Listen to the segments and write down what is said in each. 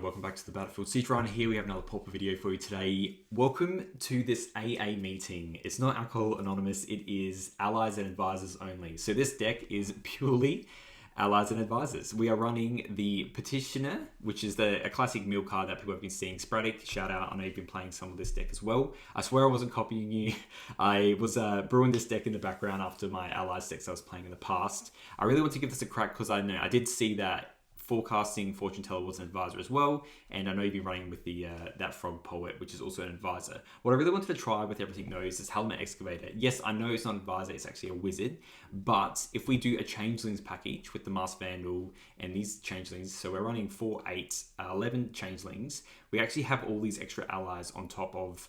everyone, welcome back to the battlefield. SiegeRyan here. We have another pauper video for you today. Welcome to this AA meeting. It's not Alcohol Anonymous, it is Allies and Advisors only. So this deck is purely Allies and Advisors. We are running the Petitioner, which is a classic mill card that people have been seeing. Sporadic, shout out, I know you've been playing some of this deck as well. I swear I wasn't copying you. I was brewing this deck in the background after my Allies decks I was playing in the past. I really want to give this a crack because I did see that forecasting fortune teller was an advisor as well, and I know you've been running with the that frog poet, which is also an advisor. What I really wanted to try with everything though is this Halimar Excavator. Yes, I know it's not an advisor, it's actually a wizard, but if we do a changelings package with the Masked Vandal and these changelings, so we're running 4, 8, 11 changelings, we actually have all these extra allies on top of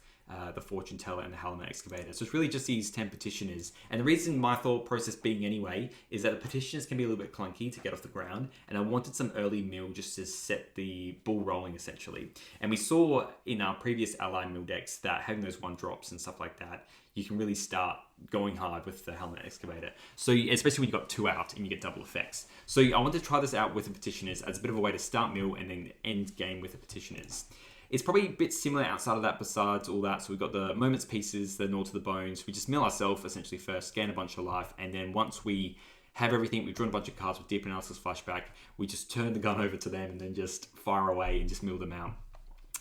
the fortune teller and the Halimar Excavator. So it's really just these 10 petitioners. And the reason my thought process being anyway is that the petitioners can be a little bit clunky to get off the ground, and I wanted some early mill just to set the ball rolling essentially. And we saw in our previous ally mill decks that having those 1-drops and stuff like that, you can really start going hard with the Halimar Excavator. So especially when you've got 2 out and you get double effects. So I wanted to try this out with the petitioners as a bit of a way to start mill and then end game with the petitioners. It's probably a bit similar outside of that besides all that. So we've got the moments pieces, the gnaw to the bones. We just mill ourselves essentially first, scan a bunch of life, and then once we have everything, we've drawn a bunch of cards with deep analysis flashback, we just turn the gun over to them and then just fire away and just mill them out.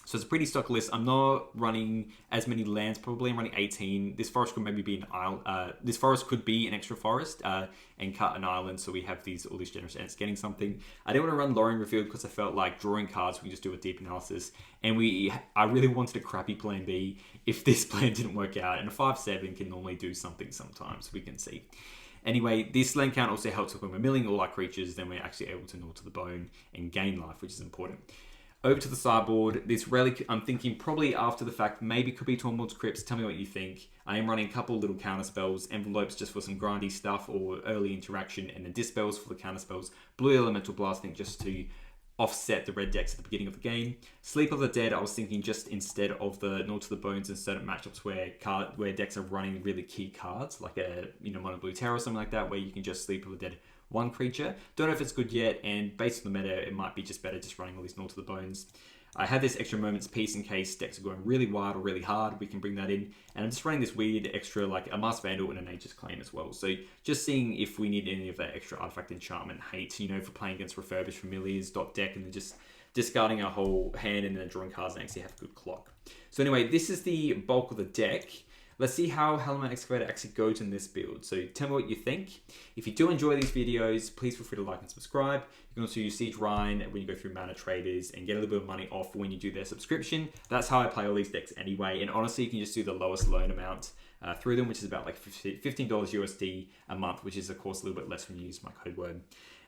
So it's a pretty stock list. I'm not running as many lands, probably I'm running 18. This forest could maybe be an island. This forest could be an extra forest and cut an island, so we have all these generous ants getting something. I didn't want to run Lorien Revealed because I felt like drawing cards, we can just do a deep analysis. And I really wanted a crappy plan B if this plan didn't work out. And a 5/7 can normally do something sometimes, we can see. Anyway, this land count also helps when we're milling all our creatures, then we're actually able to gnaw to the bone and gain life, which is important. Over to the sideboard, this relic, I'm thinking probably after the fact, maybe could be Tormod's Crypts. Tell me what you think. I am running a couple little counter spells, envelopes just for some grindy stuff or early interaction, and then dispels for the counter spells. Blue Elemental Blasting just to offset the red decks at the beginning of the game. Sleep of the Dead, I was thinking just instead of the Gnaw to the Bones in certain matchups where decks are running really key cards, like a Mono Blue Terror or something like that, where you can just Sleep of the Dead 1 creature. Don't know if it's good yet, and based on the meta, it might be just better just running all these Gnaw to the Bones. I have this extra moments piece in case decks are going really wide or really hard. We can bring that in. And I'm just running this weird extra, like a Masked Vandal and a Nature's Claim as well. So just seeing if we need any of that extra artifact enchantment hate, for playing against Refurbished Familiars, dot deck, and then just discarding our whole hand and then drawing cards and actually have a good clock. So anyway, this is the bulk of the deck. Let's see how Halimar Excavator actually goes in this build. So tell me what you think. If you do enjoy these videos, please feel free to like and subscribe. You can also use SiegeRyan when you go through Mana Traders and get a little bit of money off when you do their subscription. That's how I play all these decks anyway. And honestly, you can just do the lowest loan amount through them, which is about like $15 USD a month, which is of course a little bit less when you use my code word.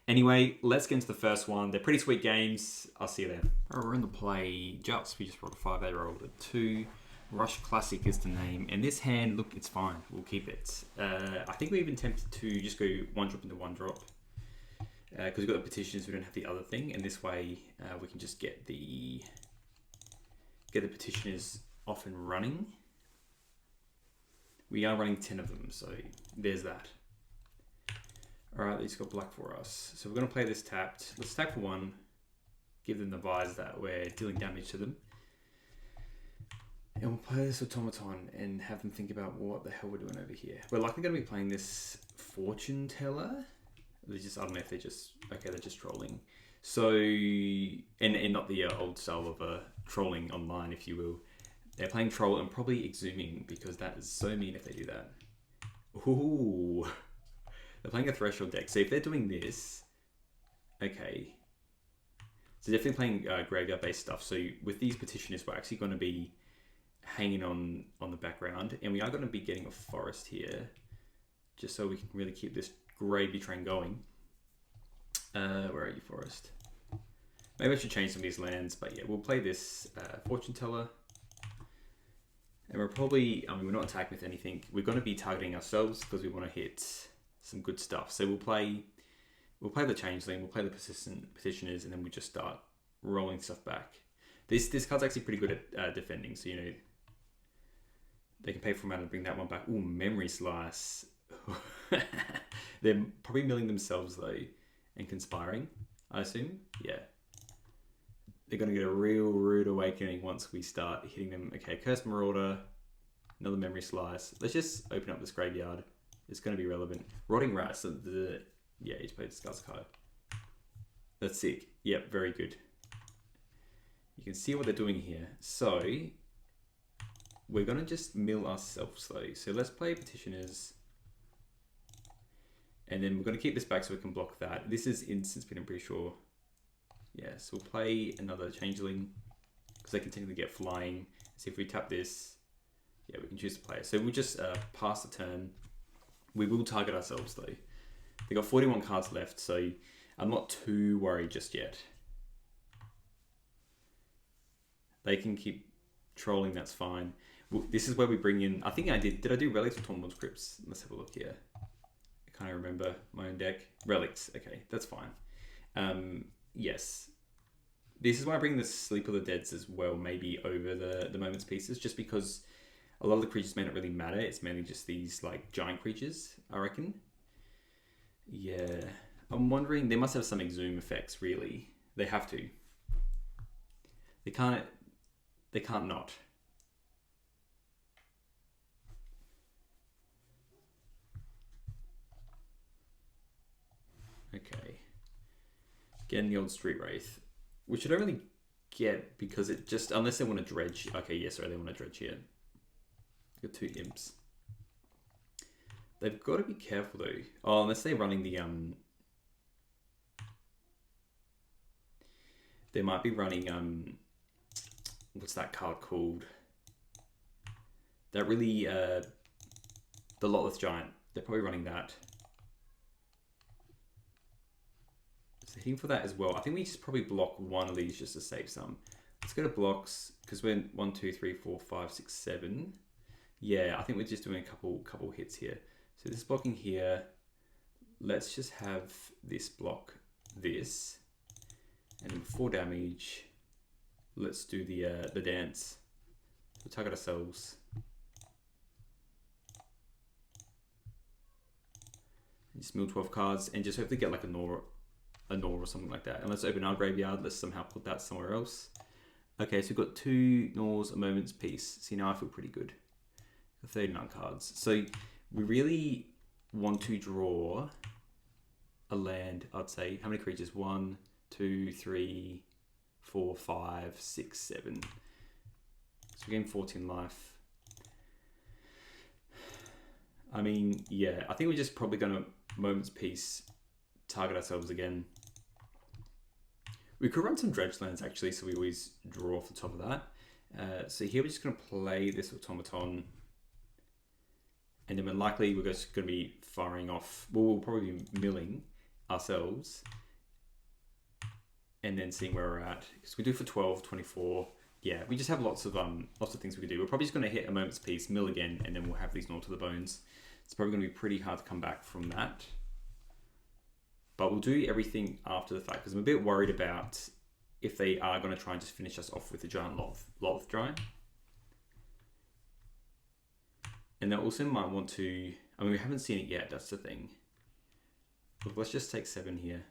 Anyway, let's get into the first one. They're pretty sweet games. I'll see you there. All right, we're in the play. Just, we just rolled a 5, they rolled a 2. Rush Classic is the name, and this hand, look, it's fine. We'll keep it. I think we even tempted to just go 1-drop into 1-drop because we've got the petitions. We don't have the other thing, and this way we can just get the petitioners off and running. We are running 10 of them, so there's that. All right, they just got black for us, so we're gonna play this tapped. Let's tap for 1. Give them the vibes that we're dealing damage to them. And we'll play this automaton and have them think about what the hell we're doing over here. We're likely going to be playing this fortune teller. I don't know if they're just, okay, they're just trolling. So, and not the old style of trolling online, if you will. They're playing troll and probably exhuming because that is so mean if they do that. Ooh. They're playing a threshold deck. So if they're doing this, okay. So definitely playing graveyard based stuff. So with these petitioners, we're actually going to be hanging on the background, and we are going to be getting a forest here just so we can really keep this gravy train going. Where are you, forest? Maybe I should change some of these lands, but yeah, we'll play this fortune teller, and we're probably we're not attacking with anything. We're going to be targeting ourselves because we want to hit some good stuff. So we'll play the changeling, we'll play the petitioners, and then we just start rolling stuff back. This card's actually pretty good at defending, so they can pay for mana to bring that one back. Ooh, Memory Slice. They're probably milling themselves though and conspiring, I assume. Yeah. they're going to get a real rude awakening once we start hitting them. Okay, Cursed Marauder, another Memory Slice. Let's just open up this graveyard. It's going to be relevant. Rotting Rat, so yeah, each player discards a card. That's sick. Yep, very good. You can see what they're doing here. So, we're going to just mill ourselves though. So let's play Petitioners. And then we're going to keep this back so we can block that. This is instant spin, I'm pretty sure. Yeah, so we'll play another Changeling because they can technically get flying. See if we tap this, yeah, we can choose to play it. So we'll just pass the turn. We will target ourselves though. They got 41 cards left, so I'm not too worried just yet. They can keep trolling, that's fine. Well, this is where we bring in, I think I did I do Relics or Tormod's Crypts? Let's have a look here. I can't remember my own deck. Relics, okay, that's fine. Yes. This is why I bring the Sleep of the Deads as well, maybe over the Moment's Pieces, just because a lot of the creatures may not really matter. It's mainly just these like giant creatures, I reckon. Yeah. I'm wondering, they must have some Exhume effects, really. They have to. They can't not. Okay. Getting the old Street Wraith, which I don't really get because it just, unless they want to dredge. Okay, yes, sorry, they want to dredge here. Got 2 imps. They've got to be careful though. Oh, unless they're running the they might be running what's that card called? That really the Lotless Giant. They're probably running that. So hitting for that as well. I think we just probably block one of these just to save some. Let's go to blocks because we're 1, 2, 3, 4, 5, 6, 7. Yeah, I think we're just doing a couple hits here. So this blocking here. Let's just have this block this, and then 4 damage. Let's do the dance. We'll target ourselves. Just mill 12 cards and just hopefully get like a Gnaw or something like that. And let's open our graveyard. Let's somehow put that somewhere else. Okay, so we've got 2 Gnaws, a Moment's Peace. See, now I feel pretty good. 39 cards. So we really want to draw a land, I'd say. How many creatures? 1, 2, 3, 4, 5, 6, 7. So we're getting 14 life. I mean, yeah, I think we're just probably going to Moment's Peace, target ourselves again. We could run some Dredge lands actually, so we always draw off the top of that. So here we're just going to play this Automaton. And then likely we're just going to be firing off, well, we'll probably be milling ourselves. And then seeing where we're at. Because we do for 12, 24. Yeah, we just have lots of things we can do. We're probably just going to hit a Moment's Peace, mill again, and then we'll have these Gnaw to the Bones. It's probably going to be pretty hard to come back from that. But we'll do everything after the fact, because I'm a bit worried about if they are going to try and just finish us off with the giant Loth Giant. And they also might want to, I mean, we haven't seen it yet, that's the thing. But let's just take 7 here.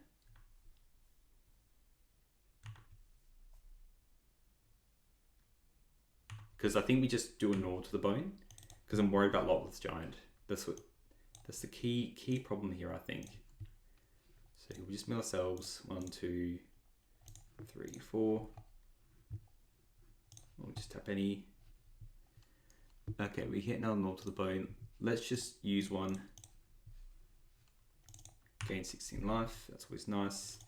Because I think we just do a Gnaw to the Bone, because I'm worried about Lotless Giant. That's the key problem here, I think. So we just mill ourselves 1, 2, 3, 4. We'll just tap any. Okay, we hit another Gnaw to the Bone. Let's just use one. Gain 16 life. That's always nice.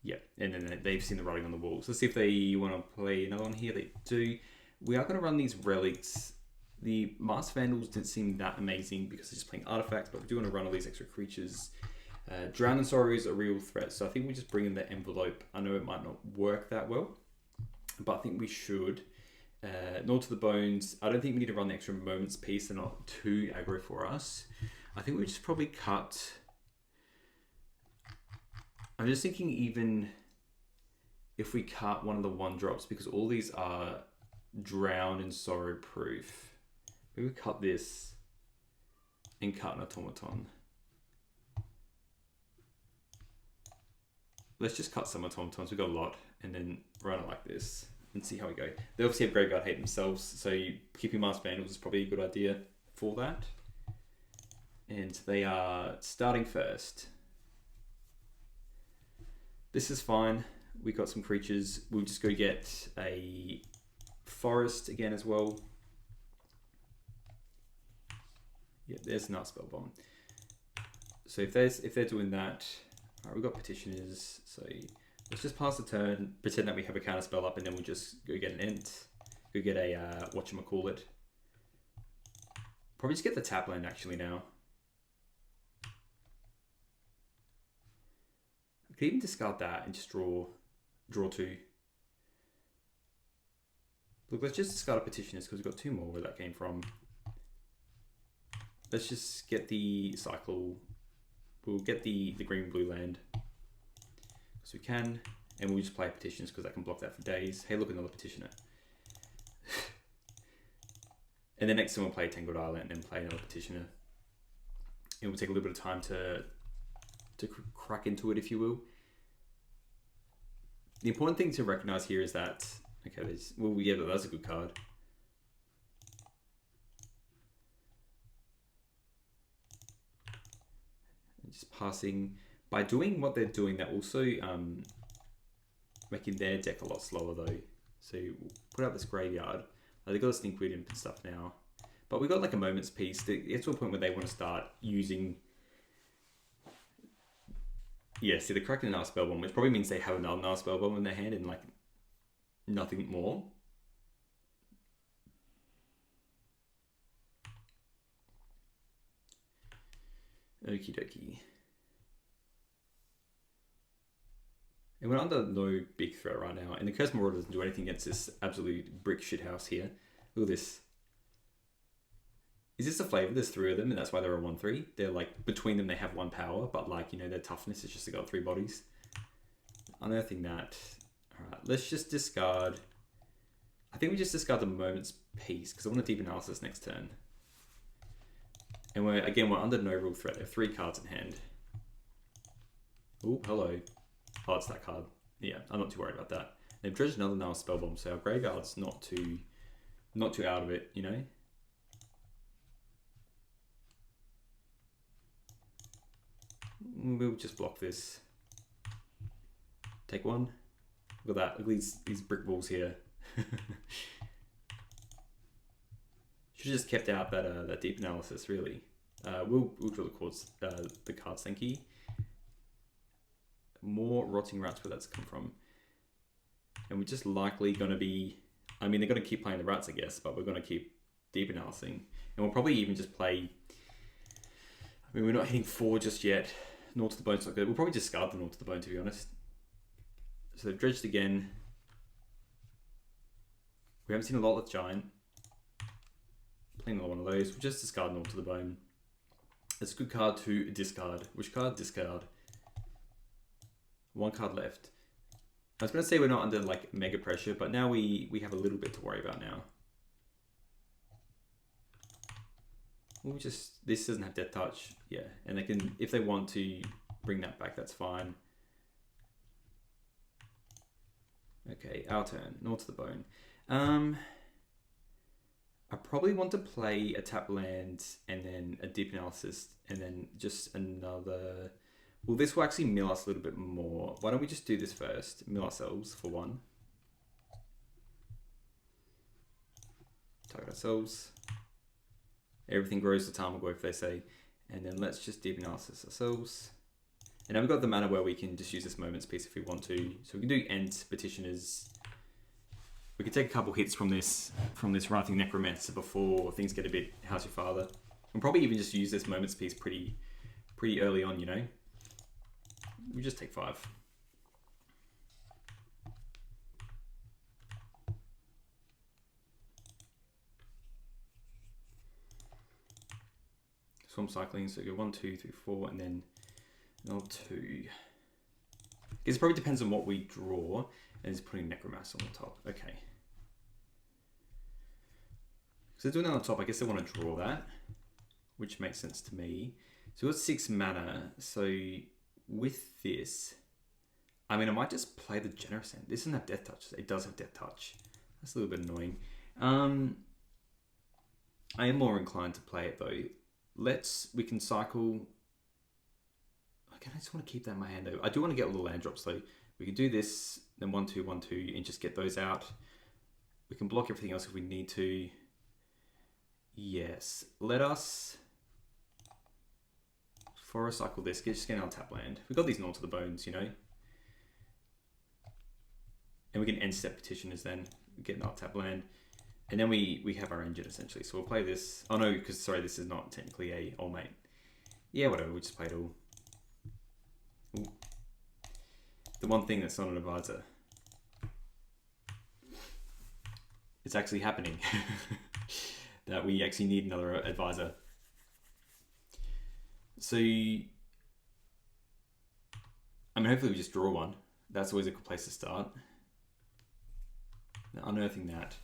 Yeah, and then they've seen the writing on the wall. So let's see if they want to play another one here. They do. We are going to run these relics. The Masked Vandals didn't seem that amazing because they're just playing artifacts, but we do want to run all these extra creatures. Drown and Sorrow is a real threat, so I think we just bring in the envelope. I know it might not work that well, but I think we should. Gnaw to the Bones. I don't think we need to run the extra Moment's Peace. They're not too aggro for us. I think we just probably cut. I'm just thinking even if we cut one of the 1-drops, because all these are Drown and Sorrow proof. Maybe we cut this and cut an Automaton. let's just cut some automatons. We've got a lot, and then run it like this and see how we go. They obviously have Graveyard Hate themselves, so keeping Masked Vandals is probably a good idea for that. And they are starting first. This is fine. We got some creatures. We'll just go get a forest again as well. Yeah, there's an Spell Bomb. So if they're doing that, alright, we've got Petitioners. So let's just pass the turn, pretend that we have a counter spell up, and then we'll just go get an Ent, go get a whatchamacallit. Probably just get the tap land actually now. I could even discard that and just draw 2. Look, let's just discard a Petitioners because we've got 2 more where that came from. Let's just get the cycle. We'll get the green-blue land because we can, and we'll just play Petitioners because I can block that for days. Hey, look, another Petitioner. And then next time we'll play Tangled Island and then play another Petitioner. And we'll take a little bit of time to crack into it, if you will. The important thing to recognize here is that, okay, yeah, but that's a good card. Just passing. By doing what they're doing, they're also making their deck a lot slower though. So we'll put out this graveyard. They've got a Stinkweed Imp and stuff now. But we've got like a Moment's Peace. They get to a point where they want to start using... Yeah, see, they're cracking another Spell Bomb, which probably means they have another Spell Bomb in their hand and like nothing more. Okie dokie. And we're under no big threat right now. And the Curse Marauder doesn't do anything against this absolute brick shithouse here. Look at this. Is this a flavor? There's 3 of them, and that's why they're a 1/3. They're like, between them they have 1 power, but like, you know, their toughness is just they got 3 bodies. Unearthing that. Alright, let's just discard. I think we just discard the Moment's Peace, because I want a Deep Analysis next turn. And we're under no real threat. They have 3 cards in hand. Oh, hello. Oh, it's that card. Yeah, I'm not too worried about that. They've dredged another Spell Bomb, so our graveyard's not too out of it, you know? We'll just block this. Take 1. Look at that. Look at these brick walls here. Should have just kept out that Deep Analysis, really. We'll draw the cards, thank you. More Rotting Rats, where that's come from. And we're just likely going to be... I mean, they're going to keep playing the rats, I guess, but we're going to keep Deep Analyzing. And we'll probably even just play... I mean, we're not hitting 4 just yet. Gnaw to the Bone's not good. We'll probably discard the Gnaw to the Bone, to be honest. So they've dredged again. We haven't seen a Lawless Giant. Playing another one of those. We'll just discard Gnaw to the Bone. It's a good card to discard. Which card? Discard. 1 card left. I was going to say we're not under like mega pressure, but now we have a little bit to worry about now. We'll just... This doesn't have Death Touch. Yeah, and they can... If they want to bring that back, that's fine. Okay, our turn. Gnaw to the Bone. I probably want to play a tap land and then a Deep Analysis and then just another... Well, this will actually mill us a little bit more. Why don't we just do this first? Mill ourselves for 1. Target ourselves. Everything grows to Tarmogoyf, if they say. And then let's just Deep Analysis ourselves. And now we've got the mana where we can just use this Moment's Peace if we want to. So we can do Ent, Petitioners. We can take a couple hits from this Writhing Necromancer before things get a bit How's Your Father. And probably even just use this Moment's Peace pretty early on, you know. We just take 5. Swamp cycling, so you go 1, 2, 3, 4, and then another 2. It probably depends on what we draw, and it's putting Necromancer on the top. Okay. So they're doing that on the top, I guess they want to draw that, which makes sense to me. So we've got 6 mana, so with this, I mean, I might just play the Generous End. This doesn't have Death Touch. It does have Death Touch. That's a little bit annoying. I am more inclined to play it though. We can cycle. Okay, I just want to keep that in my hand though. I do want to get all the land drops though. We can do this, then 1-2, 1-2, and just get those out. We can block everything else if we need to. Yes, let us forest cycle this. Just get our tap land. We've got these Gnaw to the Bones, you know. And we can end step Petitioners then. We get our tap land. And then we have our engine essentially. So we'll play this. Oh no, because sorry, this is not technically a all mate. Yeah, whatever, we just play it all. Ooh. The one thing that's not an advisor. It's actually happening. That we actually need another advisor. So, I mean, hopefully we just draw one. That's always a good place to start. Now, unearthing that.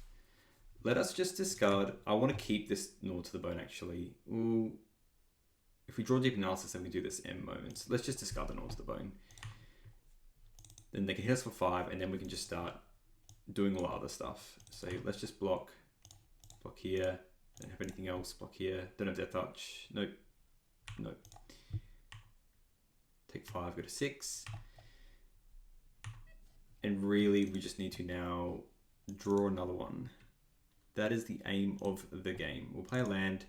Let us just discard. I want to keep this Gnaw to the Bone actually. Ooh. If we draw Deep Analysis, then we do this M moments. Let's just discard the Gnaw to the Bone. Then they can hit us for 5, and then we can just start doing all the other stuff. So let's just block here. Don't have anything else. Block here. Don't have Death Touch. Nope. Nope. Take 5, go to 6. And really, we just need to now draw another one. That is the aim of the game. We'll play a land.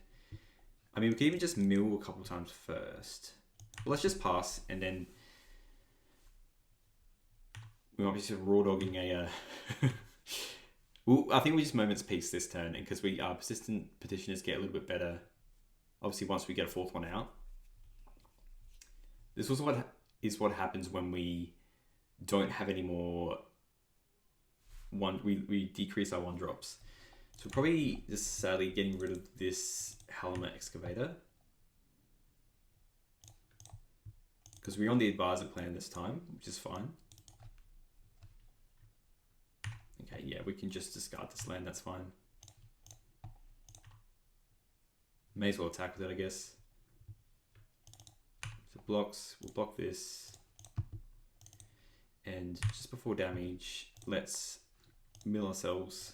I mean, we can even just mill a couple times first. Well, let's just pass, and then we might be just raw dogging a. Well, I think we just Moment's Peace this turn, and because we are persistent Petitioners get a little bit better. Obviously, once we get a 4th one out. This also what happens when we don't have any more we decrease our 1-drops. So we're probably just sadly getting rid of this Halimar Excavator. Because we're on the advisor plan this time, which is fine. Okay, yeah, we can just discard this land, that's fine. May as well attack with it, I guess. So blocks, we'll block this. And just before damage, let's mill ourselves.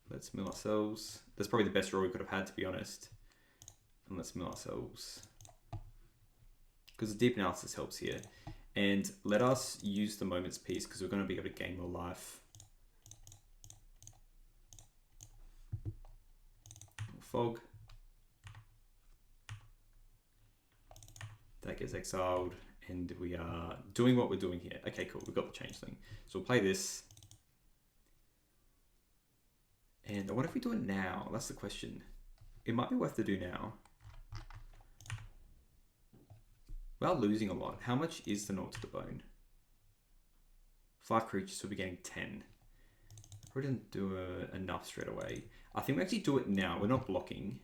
Let's mill ourselves. That's probably the best draw we could have had, to be honest. And let's mill ourselves. Because the Deep Analysis helps here. And let us use the Moment's Peace, because we're going to be able to gain more life. Fog. That gets exiled. And we are doing what we're doing here. Okay, cool. We've got the Changeling. So we'll play this. And what if we do it now? That's the question. It might be worth to do now. Without losing a lot. How much is the Gnaw to the Bone? 5 creatures, so we'll be getting 10. Probably didn't do enough straight away. I think we actually do it now. We're not blocking.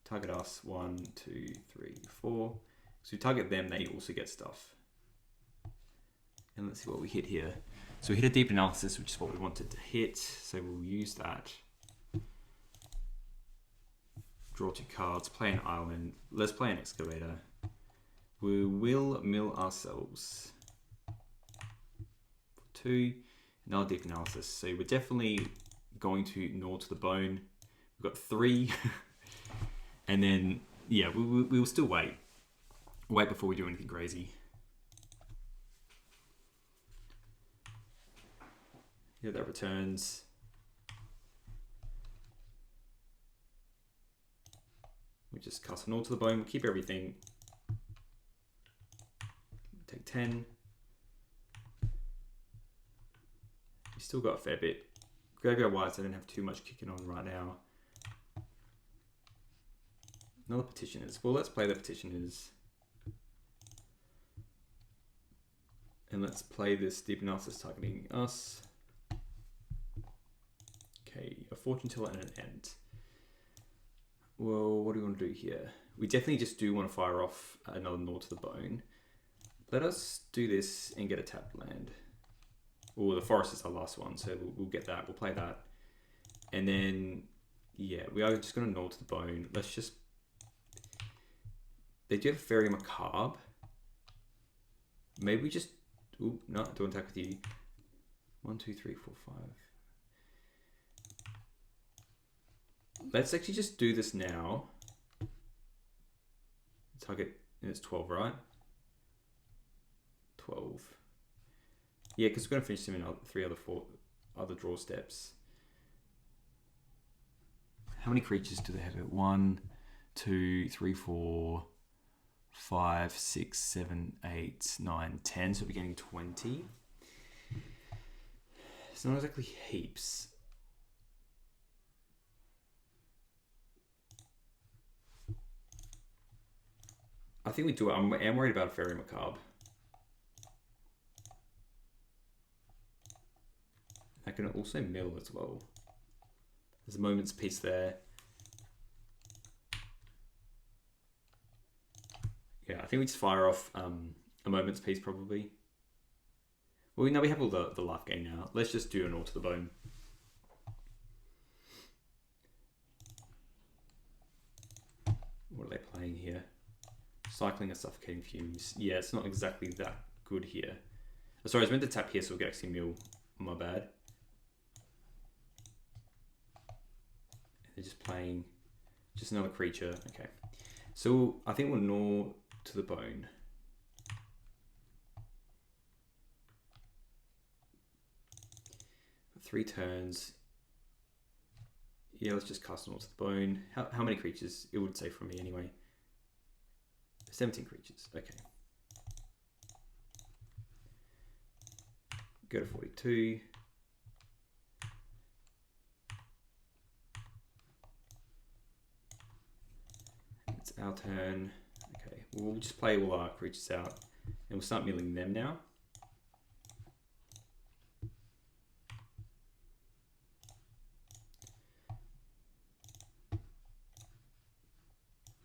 Target us. 1, 2, 3, 4. So we target them, they also get stuff. And let's see what we hit here. So we hit a Deep Analysis, which is what we wanted to hit. So we'll use that. Draw 2 cards, play an island. Let's play an Excavator. We will mill ourselves. 2, another Deep Analysis. So we're definitely going to Gnaw to the Bone. We've got 3. And then, yeah, we will still wait. Wait before we do anything crazy. Yeah, that returns. We just cast a Gnaw to the Bone. We'll keep everything. Take 10. We still got a fair bit. Graveyard wise, I don't have too much kicking on right now. Another Petitioners. Well, let's play the Petitioners. And let's play this Deep Analysis targeting us. Okay, a Fortune Teller and an End. Well, what do we want to do here? We definitely just do want to fire off another Gnaw to the Bone. Let us do this and get a tapped land. Well, the Forest is our last one, so we'll get that. We'll play that. And then, yeah, we are just going to Gnaw to the Bone. Let's just... They do have Very Macabre. Maybe we just... Ooh, no, don't attack with you. 1, 2, 3, 4, 5. Let's actually just do this now. Target, and it's 12, right? 12. Yeah, because we're going to finish them in 4 other draw steps. How many creatures do they have? 1, 2, 3, 4, 5, 6, 7, 8, 9, 10. So we're getting 20. It's not exactly heaps. I think we do it. I'm worried about a Fairy Macabre. I can also mill as well. There's a Moment's Peace there. Yeah, I think we just fire off a Moment's Peace probably. Well, we have all the life gain now. Let's just do an All to the Bone. What are they playing here? Cycling a Suffocating Fumes. Yeah, it's not exactly that good here. Oh, sorry, I was meant to tap here so we could actually mill. My bad. They're just playing just another creature. Okay. So I think we'll gnaw to the bone. For 3 turns. Yeah, let's just cast gnaw to the bone. How many creatures? It would say from me anyway. 17 creatures. Okay. Go to 42. It's our turn. Okay, we'll just play all our creatures out and we'll start milling them now.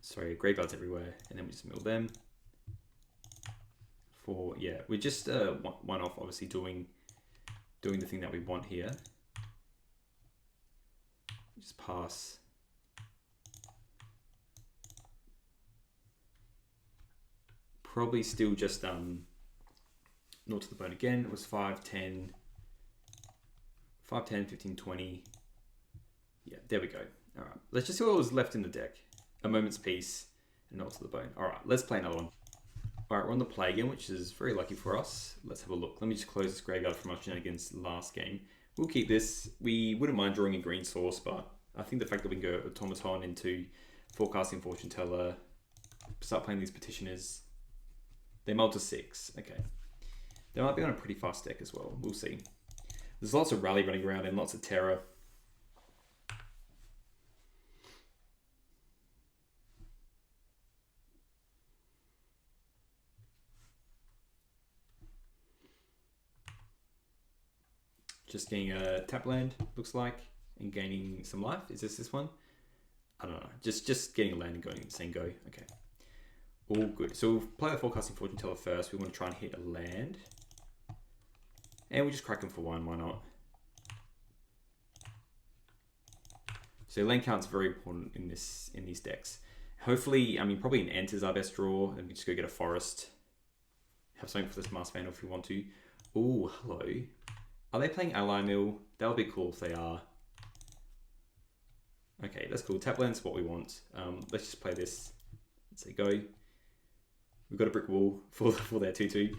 Sorry, graveyards everywhere, and then we just mill them. Yeah, we're just one off, obviously doing the thing that we want here. Just pass. Probably still just naught to the bone again. It was 5, 10, 15, 20. Yeah, there we go. All right, let's just see what was left in the deck. A Moment's Peace and Naught to the Bone. All right, let's play another one. All right, we're on the play again, which is very lucky for us. Let's have a look. Let me just close this graveyard from our shenanigans last game. We'll keep this. We wouldn't mind drawing a green source, but I think the fact that we can go Automaton into Forecasting Fortune Teller, start playing these Petitioners. They mull to 6. Okay. They might be on a pretty fast deck as well. We'll see. There's lots of Rally running around and lots of Terror. Just getting a tap land, looks like, and gaining some life. Is this one? I don't know. Just getting a land and going saying go. Okay. All good. So we'll play the Forecasting Fortune Teller first. We want to try and hit a land. And we'll just crack them for 1. Why not? So land count's very important in these decks. Hopefully, I mean, probably an Ent is our best draw. And we just go get a Forest. Have something for this Masked Vandal if we want to. Oh, hello. Are they playing Ally Mill? That would be cool if they are. Okay, that's cool. Tap land's what we want. Let's just play this. Let's say go. We've got a brick wall for their 2/2.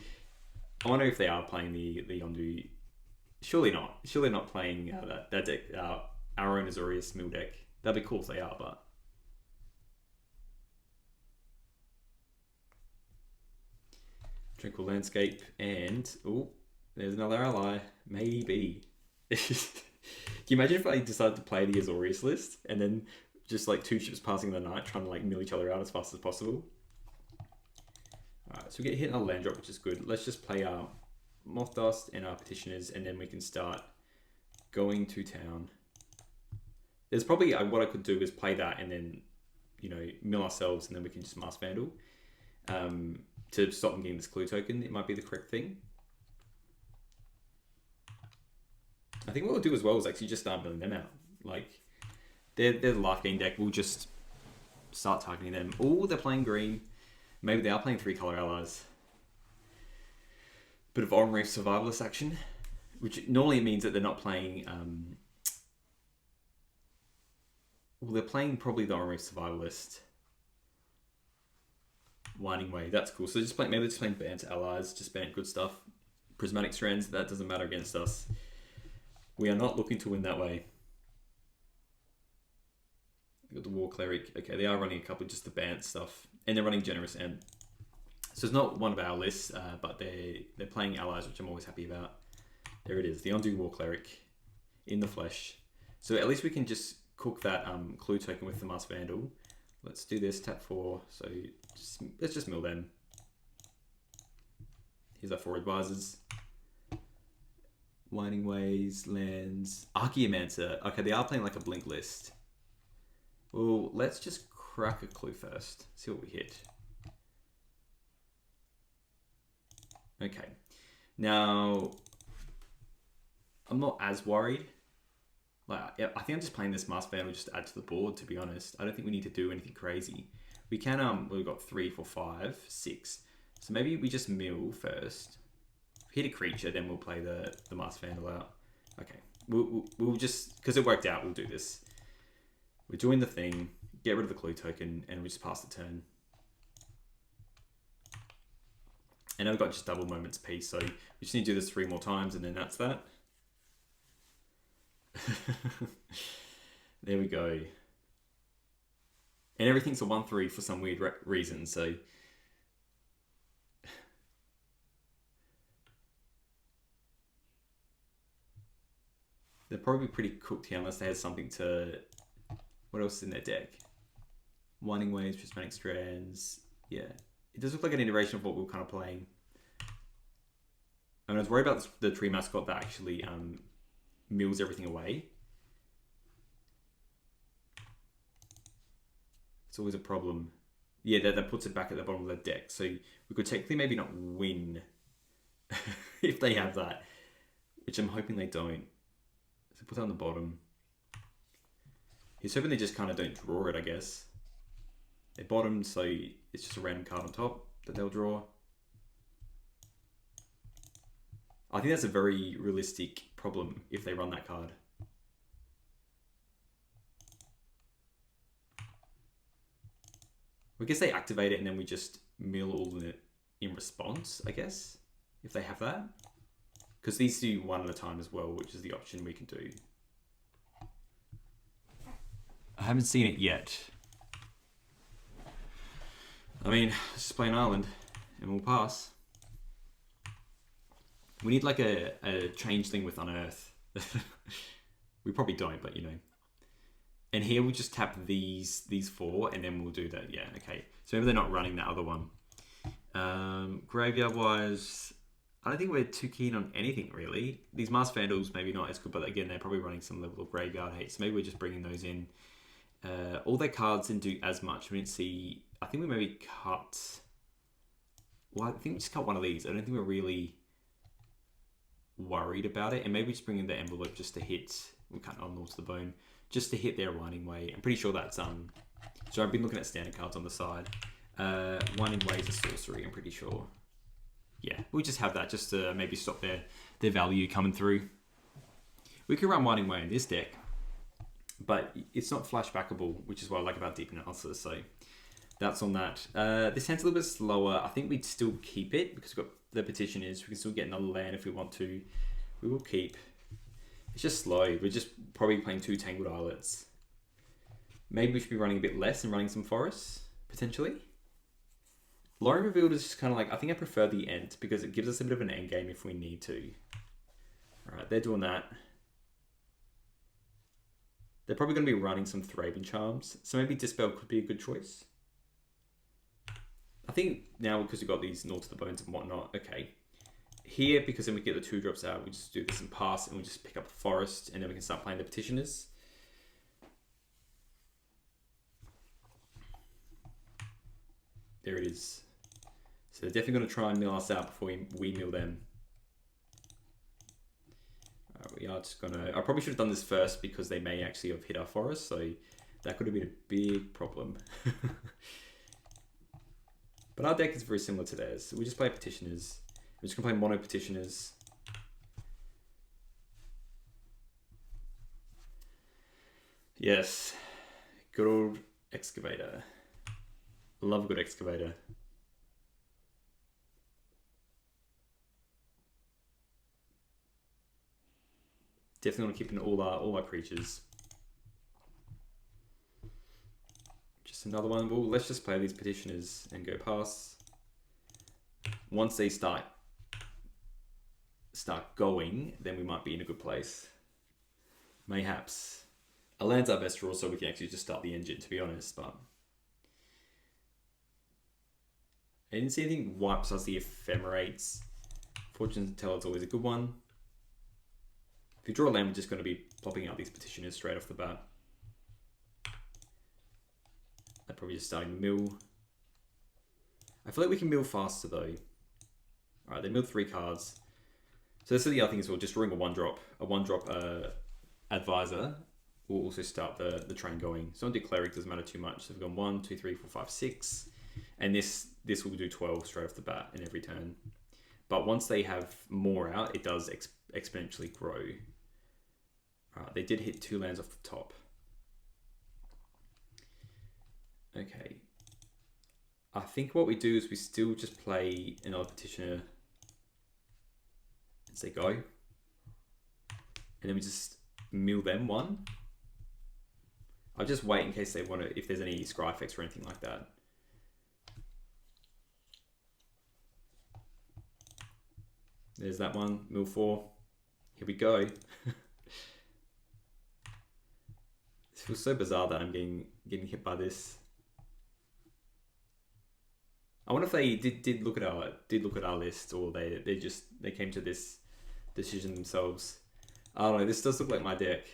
I wonder if they are playing the Yondu. Surely not. Surely not playing that deck, our own Azorius Mill deck. That'd be cool if they are, but... Tranquil Landscape and... Oh, there's another ally. Maybe. Can you imagine if I decided to play the Azorius list and then just like 2 ships passing in the night trying to like mill each other out as fast as possible? Alright, so we get hit on a land drop, which is good. Let's just play our Moth Dust and our Petitioners, and then we can start going to town. There's probably, what I could do is play that and then, you know, mill ourselves, and then we can just Masked Vandal to stop them getting this clue token. It might be the correct thing. I think what we'll do as well is actually just start milling them out. Like, they're the life gain deck. We'll just start targeting them. Oh, they're playing green. Maybe they are playing 3 color allies. bit of On Reef Survivalist action, which normally means that they're not playing... well, they're playing probably the On Reef Survivalist. Winding Way, that's cool. So just playing, maybe they're just playing Bant allies, just Bant good stuff. Prismatic Strands, that doesn't matter against us. We are not looking to win that way. Got the War Cleric. Okay, they are running a couple of just the Bant stuff. And they're running Generous End. So it's not one of our lists, but they're playing allies, which I'm always happy about. There it is, the Undo War Cleric in the flesh. So at least we can just cook that clue token with the Masked Vandal. Let's do this, tap 4. So let's just mill them. Here's our 4 advisors. Winding Ways, lands, Archaeomancer. Okay, they are playing like a blink list. Well, let's just crack a clue first. See what we hit. Okay. Now, I'm not as worried. Like, I think I'm just playing this Masked Vandal just to add to the board, to be honest. I don't think we need to do anything crazy. We can, we've got 3, 4, 5, 6. So maybe we just mill first. Hit a creature, then we'll play the Masked Vandal out. Okay. We'll just, because it worked out, we'll do this. We're doing the thing, get rid of the clue token, and we just pass the turn. And now we've got just double moments piece, so we just need to do this 3 more times, and then that's that. There we go. And everything's a 1/3 for some weird reason, so... They're probably pretty cooked here unless they had something to... What else is in their deck? Winding Waves, Prismatic Strands. Yeah. It does look like an iteration of what we were kind of playing. I was worried about the tree mascot that actually mills everything away. It's always a problem. Yeah, that puts it back at the bottom of the deck. So we could technically maybe not win if they have that, which I'm hoping they don't. So put that on the bottom. He's hoping they just kind of don't draw it, I guess. They're bottom, so it's just a random card on top that they'll draw. I think that's a very realistic problem if they run that card. I guess they activate it and then we just mill all of it in response, I guess, if they have that. Because these do 1 at a time as well, which is the option we can do. I haven't seen it yet. I mean, let's just play an island and we'll pass. We need like a change thing with Unearth. We probably don't, but you know. And here we'll just tap these 4 and then we'll do that. Yeah, okay. So maybe they're not running that other one. Graveyard wise, I don't think we're too keen on anything really. These Masked Vandals maybe not as good, but again, they're probably running some level of graveyard hate. So maybe we're just bringing those in. All their cards didn't do as much. We didn't see, I think we maybe cut, well, I think we just cut one of these. I don't think we're really worried about it. And maybe just bring in the envelope just to hit, we can't on to the bone, just to hit their Winding Way. I'm pretty sure that's, so I've been looking at standard cards on the side. Winding Way is a sorcery, I'm pretty sure. Yeah, we'll just have that just to maybe stop their value coming through. We could run Winding Way in this deck, but it's not flashbackable, which is what I like about Deep Analysis, so that's on that. This hand's a little bit slower. I think we'd still keep it because we've got the Petitioners. We can still get another land if we want to. We will keep. It's just slow. We're just probably playing 2 Tangled Islets. Maybe we should be running a bit less and running some forests, potentially. Lorien Revealed is just kind of like, I think I prefer the Ent because it gives us a bit of an end game if we need to. Alright, they're doing that. They're probably going to be running some Thraben Charms, so maybe Dispel could be a good choice. I think now because we've got these Naught to the Bones and whatnot, okay. Here, because then we get the 2 drops out, we just do this and pass, and we just pick up a forest, and then we can start playing the Petitioners. There it is. So they're definitely going to try and mill us out before we mill them. We are just going to... I probably should have done this first because they may actually have hit our forest, so that could have been a big problem. But our deck is very similar to theirs. So we just play Petitioners. We're just going to play mono Petitioners. Yes. Good old Excavator. Love a good Excavator. Definitely want to keep in all our creatures. Just another one. Well, let's just play these Petitioners and go pass. Once they start going, then we might be in a good place. Mayhaps. A land's our best draw, so we can actually just start the engine, to be honest, but I didn't see anything wipes us the Ephemerates. Fortune Teller's always a good one. If you draw a land, we're just going to be popping out these Petitioners straight off the bat. They're probably just starting to mill. I feel like we can mill faster though. Alright, they milled 3 cards. So this is the other thing as well, just drawing a 1-drop. A 1-drop Advisor will also start the train going. So on Cleric doesn't matter too much. So we've gone 1, 2, 3, 4, 5, 6. And this will do 12 straight off the bat in every turn. But once they have more out, it does exponentially grow. Alright, they did hit 2 lands off the top. Okay. I think what we do is we still just play another Petitioner and say go. And then we just mill them 1. I'll just wait in case they want to, if there's any scry effects or anything like that. There's that one, mill 4. Here we go. This feels so bizarre that I'm getting hit by this. I wonder if they did look at our list, or they came to this decision themselves. I don't know. This does look like my deck.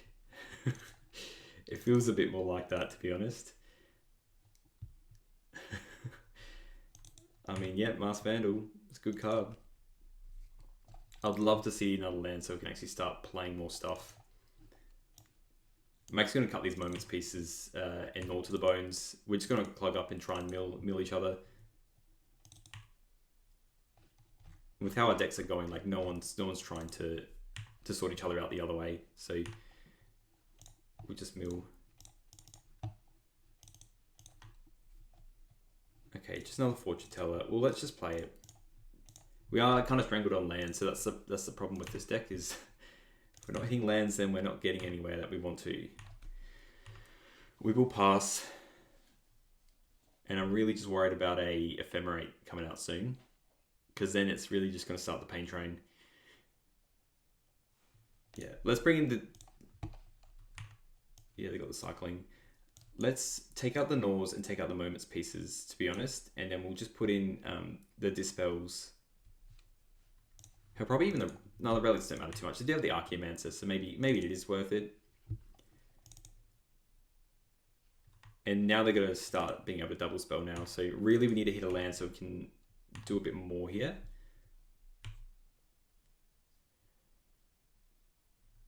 It feels a bit more like that, to be honest. I mean, yeah, Masked Vandal. It's a good card. I'd love to see another land so we can actually start playing more stuff. I'm actually going to cut these Moments pieces and all to the bones. We're just going to plug up and try and mill each other. With how our decks are going, like no one's trying to sort each other out the other way. So we just mill. Okay, just another Fortune Teller. Well, let's just play it. We are kind of strangled on land, so that's the problem with this deck is if we're not hitting lands, then we're not getting anywhere that we want to. We will pass, and I'm really just worried about a Ephemerate coming out soon, because then it's really just going to start the pain train. Yeah, let's bring in the... Yeah, they got the cycling. Let's take out the Gnaws and take out the Moments pieces, to be honest, and then we'll just put in the Dispels. Probably even the relics don't matter too much. They do have the Archaeomancer, so maybe it is worth it. And now they're going to start being able to double spell now. So really we need to hit a land so we can do a bit more here.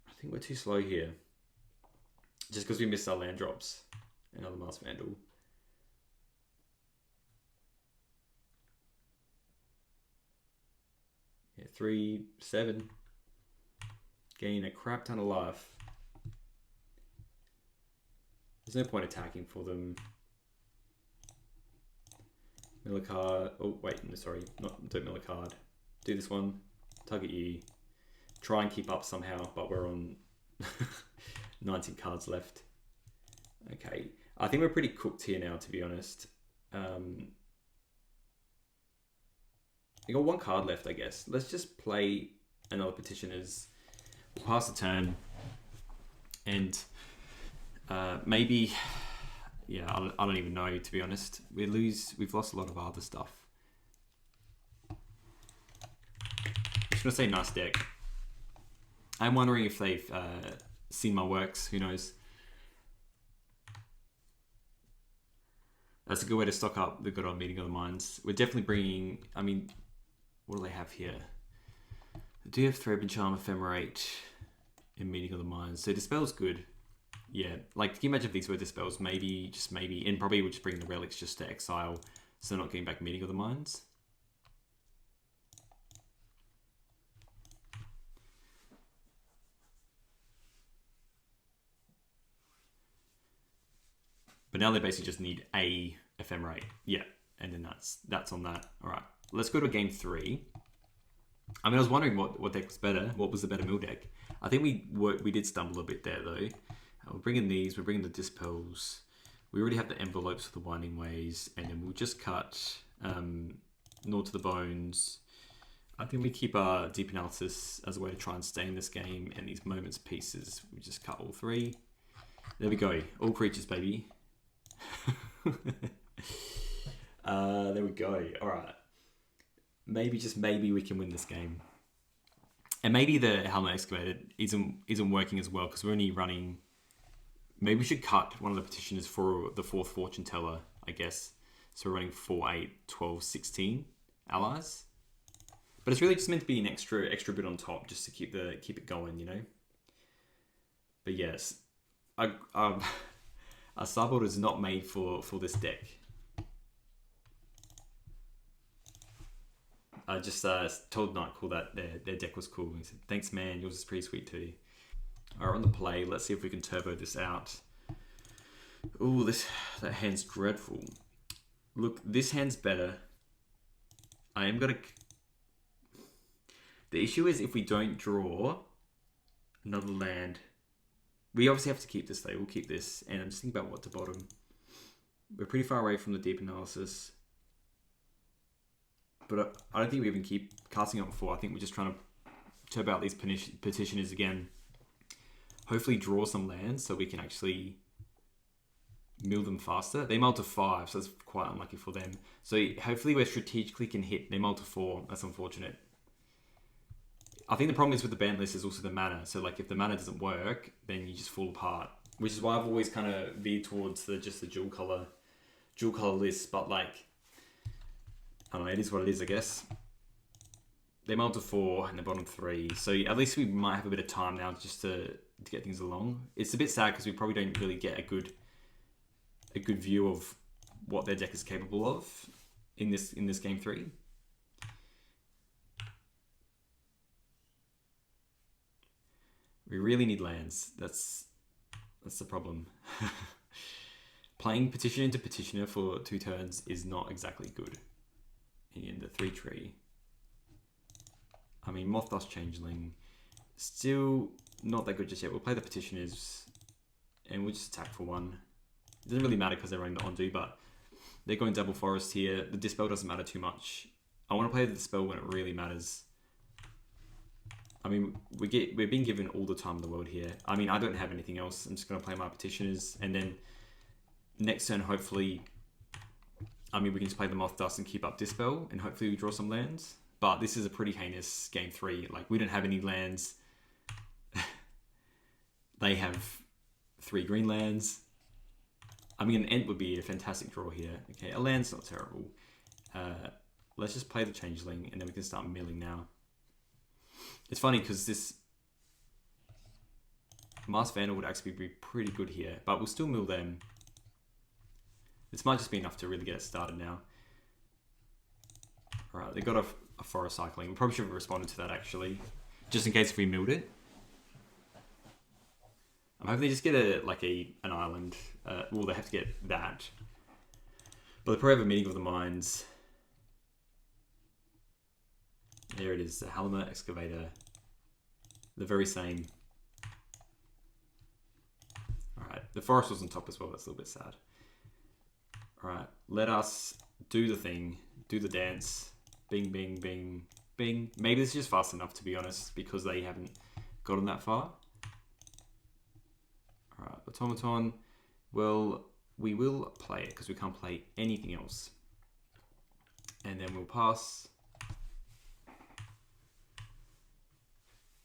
I think we're too slow here. Just because we missed our land drops. Another Masked Vandal. Yeah, 3, 7. Gain a crap ton of life. There's no point attacking for them. Mill a card. Oh, wait, no, sorry. Don't mill a card. Do this one. Target you. Try and keep up somehow, but we're on 19 cards left. Okay. I think we're pretty cooked here now, to be honest. We got 1 card left, I guess. Let's just play another Petitioners. We'll pass the turn. And maybe... Yeah, I don't even know, to be honest. We've lost a lot of other stuff. I'm just going to say nice deck. I'm wondering if they've seen my works. Who knows? That's a good way to stock up the good old Meeting of the Minds. We're definitely bringing... I mean... What do they have here? They do have Threadbane Charm, Ephemerate, and Meeting of the Minds. So Dispel's good. Yeah, like, can you imagine if these were Dispels? Maybe, just maybe, and probably would just bring the relics just to exile, so they're not getting back Meeting of the Minds. But now they basically just need a Ephemerate. Yeah, and then that's on that. All right, let's go to game 3. I mean, I was wondering what deck was better. What was the better mill deck? I think we did stumble a bit there, though. We're bringing these. We're bringing the Dispels. We already have the envelopes for the Winding Ways, and then we'll just cut Gnaw to the Bones. I think we keep our Deep Analysis as a way to try and stay in this game, and these Moments pieces, we just cut all 3. There we go. All creatures, baby. There we go. All right. Maybe, just maybe, we can win this game. And maybe the Halimar Excavator isn't working as well because we're only running... Maybe we should cut one of the Petitioners for the 4th Fortune Teller, I guess. So we're running 4, 8, 12, 16 allies. But it's really just meant to be an extra bit on top just to keep it going, you know? But yes, our sideboard is not made for this deck. I just told Nightcall that their deck was cool. He said, thanks, man. Yours is pretty sweet too. Alright, on the play. Let's see if we can turbo this out. Ooh, that hand's dreadful. Look, this hand's better. I am going to... The issue is if we don't draw another land... We obviously have to keep this though. We'll keep this. And I'm just thinking about what to bottom. We're pretty far away from the Deep Analysis. But I don't think we even keep casting up before. I think we're just trying to turbo out these Petitioners again. Hopefully draw some lands so we can actually mill them faster. They mill to 5, so that's quite unlucky for them. So hopefully we strategically can hit. They mill to 4. That's unfortunate. I think the problem is with the Bant list is also the mana. So like if the mana doesn't work, then you just fall apart. Which is why I've always kind of veered towards just the dual color list. But like, I don't know, it is what it is, I guess. They mill to 4 and the bottom 3. So at least we might have a bit of time now just to get things along. It's a bit sad because we probably don't really get a good view of what their deck is capable of in this game 3. We really need lands. That's the problem. Playing Petitioner into Petitioner for 2 turns is not exactly good. In the 3 tree. I mean, Moth Dust Changeling, still not that good just yet. We'll play the Petitioners, and we'll just attack for 1. It doesn't really matter because they're running the Undo, but they're going Double Forest here. The Dispel doesn't matter too much. I want to play the Dispel when it really matters. I mean, we're being given all the time in the world here. I mean, I don't have anything else. I'm just going to play my Petitioners, and then next turn, hopefully... I mean, we can just play the Moth Dust and keep up Dispel, and hopefully we draw some lands. But this is a pretty heinous game 3. Like, we don't have any lands. They have 3 green lands. I mean, an Ent would be a fantastic draw here. Okay, a land's not terrible. Let's just play the Changeling, and then we can start milling now. It's funny, because this Masked Vandal would actually be pretty good here, but we'll still mill them. This might just be enough to really get it started now. Alright, they got a Forest Cycling. We probably should have responded to that, actually. Just in case if we milled it. I'm hoping they just get an island. Well, they have to get that. But they probably have a Meeting of the Minds. There it is, the Halimar Excavator. The very same. Alright, the Forest was on top as well. That's a little bit sad. Alright, let us do the thing. Do the dance. Bing, bing, bing, bing. Maybe this is just fast enough, to be honest, because they haven't gotten that far. Alright, Automaton. Well, we will play it, because we can't play anything else. And then we'll pass.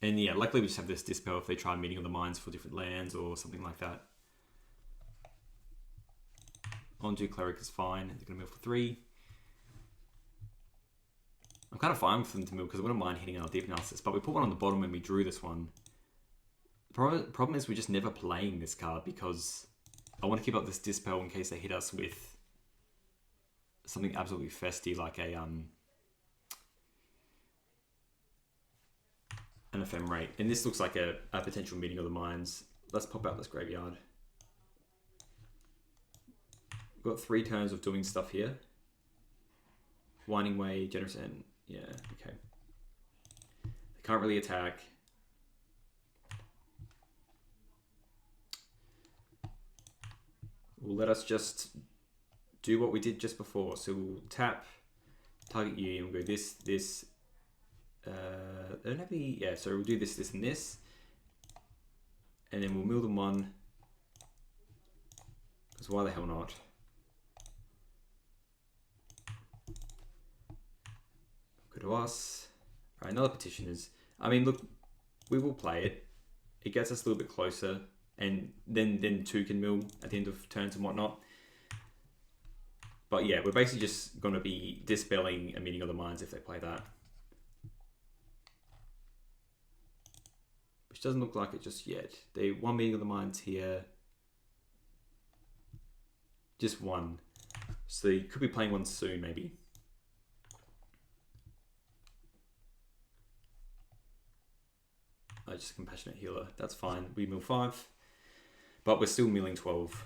And yeah, luckily we just have this Dispel if they try Meeting of the Minds for different lands or something like that. Undo Cleric is fine. They're going to mill for 3. I'm kind of fine for them to mill because I wouldn't mind hitting our Deep Analysis, but we put one on the bottom when we drew this one. The problem is we're just never playing this card because I want to keep up this Dispel in case they hit us with something absolutely festy like an Ephemerate. And this looks like a potential Meeting of the Minds. Let's pop out this Graveyard. We've got 3 turns of doing stuff here. Winding Way, Generous End. Yeah, okay. They can't really attack. Will let us just do what we did just before. So we'll tap, target you, and we'll go this, this. They don't have any, yeah, so we'll do this, this, and this. And then we'll mill them 1. Because why the hell not? Go to us. All right, another Petitioners. I mean, look, we will play it. It gets us a little bit closer. And then 2 can mill at the end of turns and whatnot. But yeah, we're basically just going to be dispelling a Meeting of the Minds if they play that. Which doesn't look like it just yet. They 1 Meeting of the Minds here. Just 1. So you could be playing 1 soon, maybe. Just a Compassionate Healer. That's fine. We mill 5. But we're still milling 12.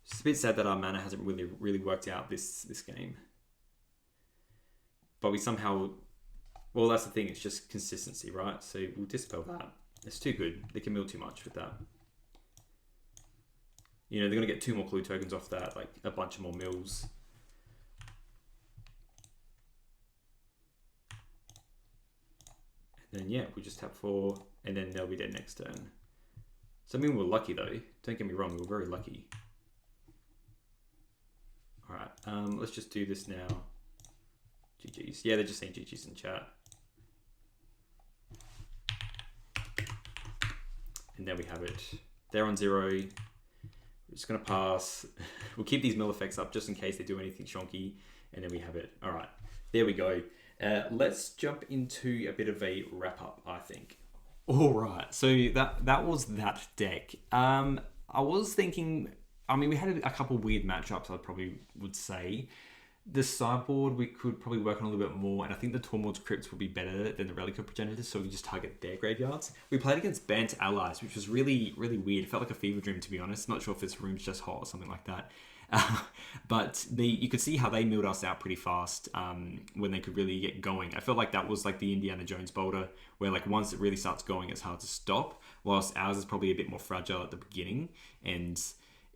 It's a bit sad that our mana hasn't really worked out this game. But we somehow... Well, that's the thing. It's just consistency, right? So we'll dispel that. It's too good. They can mill too much with that. You know, they're going to get 2 more clue tokens off that. Like, a bunch of more mills. And then, yeah, we just tap 4. And then they'll be dead next turn. So, I mean, we're lucky, though. Don't get me wrong. We're very lucky. Alright, let's just do this now. GG's. Yeah, they're just saying GG's in chat. And there we have it. They're on 0. We're just going to pass. We'll keep these mill effects up just in case they do anything shonky. And then we have it. All right, there we go. Let's jump into a bit of a wrap up, I think. All right, so that was that deck. I was thinking, I mean, we had a couple weird matchups, I probably would say. The sideboard, we could probably work on a little bit more, and I think the Tormod's Crypts would be better than the Relic of Progenitors, so we just target their graveyards. We played against Bant allies, which was really, really weird. It felt like a fever dream, to be honest. Not sure if this room's just hot or something like that. But you could see how they milled us out pretty fast when they could really get going. I felt like that was like the Indiana Jones boulder, where like once it really starts going, it's hard to stop, whilst ours is probably a bit more fragile at the beginning, and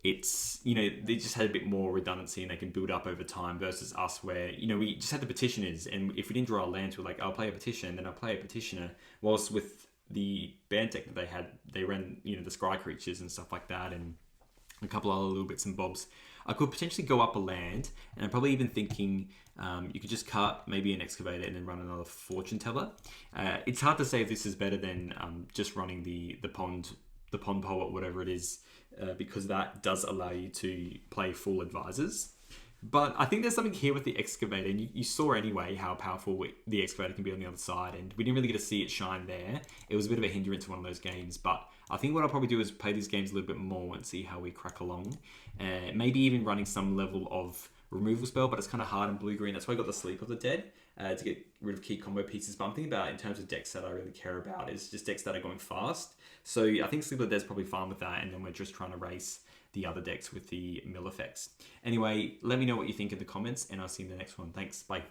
it's, you know, they just had a bit more redundancy and they can build up over time versus us where, you know, we just had the Petitioners, and if we didn't draw our lands, we're like, I'll play a Petition and then I'll play a Petitioner. Whilst with the Bant deck that they had, they ran, you know, the Scry creatures and stuff like that and a couple other little bits and bobs. I could potentially go up a land, and I'm probably even thinking you could just cut maybe an Excavator and then run another Fortune Teller. It's hard to say if this is better than just running the Pond Poet, whatever it is, because that does allow you to play full advisors. But I think there's something here with the Excavator, and you saw anyway how powerful the Excavator can be on the other side, and we didn't really get to see it shine there. It was a bit of a hindrance to one of those games, but I think what I'll probably do is play these games a little bit more and see how we crack along. Maybe even running some level of removal spell, but it's kind of hard in blue-green. That's why I got the Sleep of the Dead, to get rid of key combo pieces. But I'm thinking about, in terms of decks that I really care about, is just decks that are going fast. So I think Sleep of the Dead's probably fine with that, and then we're just trying to race the other decks with the mill effects. Anyway, let me know what you think in the comments, and I'll see you in the next one. Thanks, bye.